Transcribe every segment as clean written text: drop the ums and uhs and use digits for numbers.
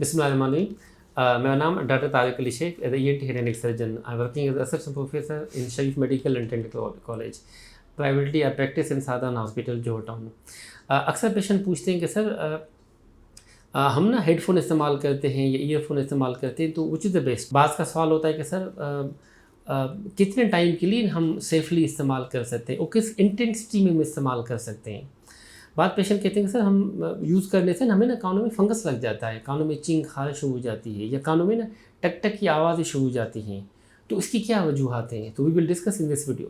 Bismillahirrahmanirrahim. मेरा नाम doctor Tariq Ali Shaikh as ENT head and neck surgeon I working as assistant professor in Sharif medical and dental college privately I practice in Sadhan hospital Johar town. अक्सर patient पूछते हैं कि sir हम ना headphone इस्तेमाल करते हैं या ईयरफोन इस्तेमाल करते हैं तो विच इज़ द बेस्ट। बात का सवाल होता है कि सर कितने टाइम के लिए हम सेफली इस्तेमाल कर सकते हैं और किस इंटेंसिटी में हम इस्तेमाल कर सकते हैं। बात पेशेंट कहते हैं कि सर हम यूज़ करने से हमें ना कानों में फंगस लग जाता है, कानों में चींग खारिश शुरू हो जाती है या कानों में ना टक टक की आवाज़ें शुरू हो जाती हैं, तो इसकी क्या वजूहत हैं। तो we will discuss in this video.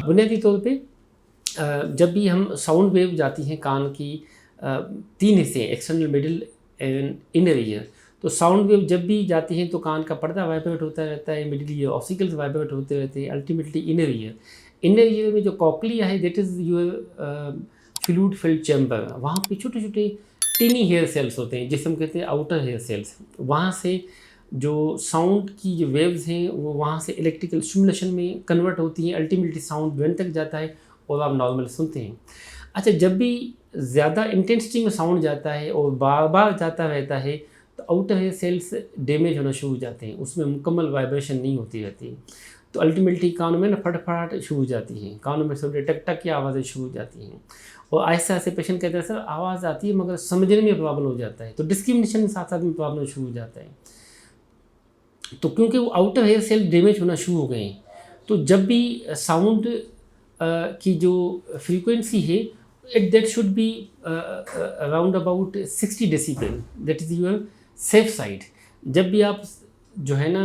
बुनियादी तौर पे जब भी हम साउंड वेव जाती हैं कान की तीन हिस्से हैं, external, middle and inner ear. तो साउंड वेव जब भी जाती हैं तो कान का पर्दा वाइब्रेट होता रहता है, मिडिल ईयर ऑसिकल्स वाइब्रेट होते रहते हैं, अल्टीमेटली इनर ईयर में जो कॉकलिया है that is your fluid filled chamber. वहाँ पे छोटे छोटे टिनी हेयर सेल्स होते हैं जिसे हम कहते हैं आउटर हेयर सेल्स। वहाँ से जो साउंड की जो वेव्स हैं वो वहाँ से इलेक्ट्रिकल स्टिमुलेशन में कन्वर्ट होती हैं, अल्टीमेटली साउंड ब्रेन तक जाता है और आप नॉर्मल सुनते हैं। अच्छा, जब भी ज़्यादा इंटेंसिटी में साउंड जाता है और बार बार जाता रहता है तो आउटर हेयर सेल्स डैमेज होना शुरू हो जाते हैं, उसमें मुकम्मल वाइब्रेशन नहीं होती रहती, तो अल्टीमेटली कानों में ना फटफड़ाहट शुरू हो जाती है, कानों में छोटे टक टक की आवाज़ें शुरू हो जाती हैं और आहिस्ता आहिस्ता पेशेंट कहते हैं सर आवाज़ आती है मगर समझने में प्रॉब्लम हो जाता है, तो डिस्क्रिमिनेशन के साथ साथ में प्रॉब्लम शुरू हो जाता है। तो क्योंकि वो आउटर हेयर सेल डैमेज होना शुरू हो गए हैं, तो जब भी साउंड की जो फ्रीक्वेंसी है that should be around about 60 decibel, that is your safe side। जब भी आप जो है ना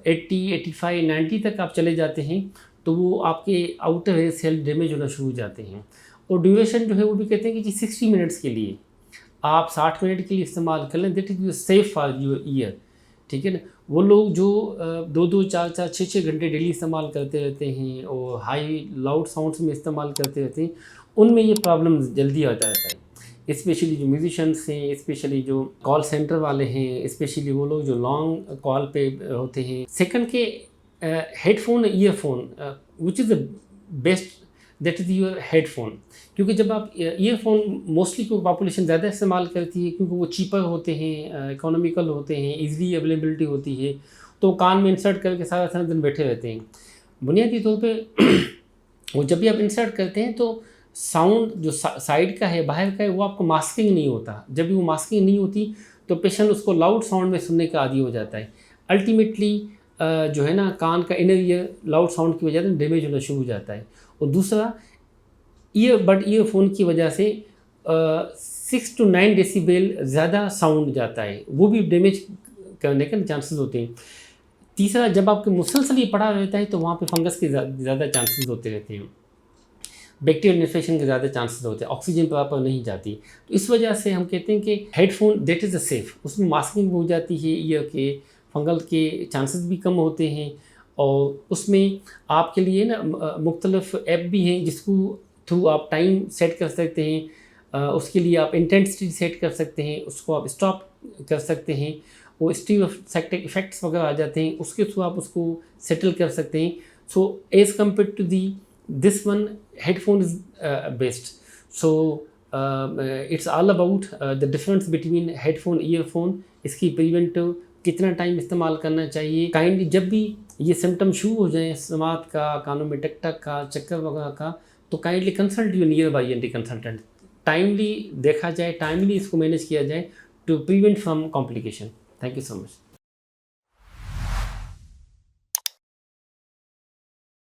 80, 85, 90 तक आप चले जाते हैं तो वो आपके आउटर हेयर सेल डैमेज होना शुरू हो जाते हैं। और ड्यूरेशन जो है वो भी कहते हैं कि 60 मिनट्स के लिए आप 60 मिनट के लिए इस्तेमाल कर लें, that is safe for your year, ठीक है ना। वो लोग जो 2-2, 4-4, 6-6 घंटे डेली इस्तेमाल करते रहते हैं और हाई लाउड साउंड्स में इस्तेमाल करते रहते हैं, उनमें ये प्रॉब्लम जल्दी आता रहता है। स्पेशली जो म्यूजिशंस हैं, स्पेशली जो कॉल सेंटर वाले हैं, स्पेशली वो लोग जो लॉन्ग कॉल पे होते हैं। सेकंड के headphone earphone which is the best, that is your headphone. क्योंकि जब आप ईयरफोन मोस्टली को पॉपुलेशन ज़्यादा इस्तेमाल करती है क्योंकि वो चीपर होते हैं, इकोनॉमिकल होते हैं, ईजिली अवेलेबिलिटी होती है, तो कान में इंसर्ट करके सारा सारा दिन बैठे रहते हैं। बुनियादी तौर पे वो जब भी आप इंसर्ट करते हैं तो साउंड जो साइड का है, बाहर का है, वो आपको मास्किंग नहीं होता। जब भी वो मास्किंग नहीं होती तो पेशेंट उसको लाउड साउंड में सुनने का आदी हो जाता है। अल्टीमेटली जो है ना कान का इनर ईयर लाउड साउंड की वजह से डैमेज होना शुरू हो जाता है। और दूसरा ईयरफोन की वजह से 6 to 9 डेसिबल ज़्यादा साउंड जाता है, वो भी डैमेज करने के चांसेस होते हैं। तीसरा, जब आपके मुसलसल ये पड़ा रहता है तो वहाँ पे फंगस के ज़्यादा चांसेस होते रहते हैं, बैक्टीरियल इन्फेक्शन के ज़्यादा चांसेस होते हैं, ऑक्सीजन प्रॉपर नहीं जाती। तो इस वजह से हम कहते हैं कि headphone that is a safe, उसमें मास्किंग हो जाती है, ईयर के फंगल के चांसेस भी कम होते हैं और उसमें आपके लिए ना मुख्तलिफ ऐप भी हैं जिसको थ्रू आप टाइम सेट कर सकते हैं। उसके लिए आप इंटेंसिटी सेट कर सकते हैं, उसको आप स्टॉप कर सकते हैं, वो स्टीरियोटैक्टिक इफेक्ट्स वगैरह आ जाते हैं, उसके थ्रू आप उसको सेटल कर सकते हैं। So as compare to the this one headphone is best. So it's all about the difference between headphone earphone, इसकी प्रिवेंटिव कितना टाइम इस्तेमाल करना चाहिए। काइंडली जब भी ये सिम्टम शुरू हो जाए समात का, कानों में टक टक का, चक्कर वगैरह का, तो kindly consult your nearby ENT consultant. Timely देखा जाए, टाइमली इसको मैनेज किया जाए to prevent from complication. Thank you so much.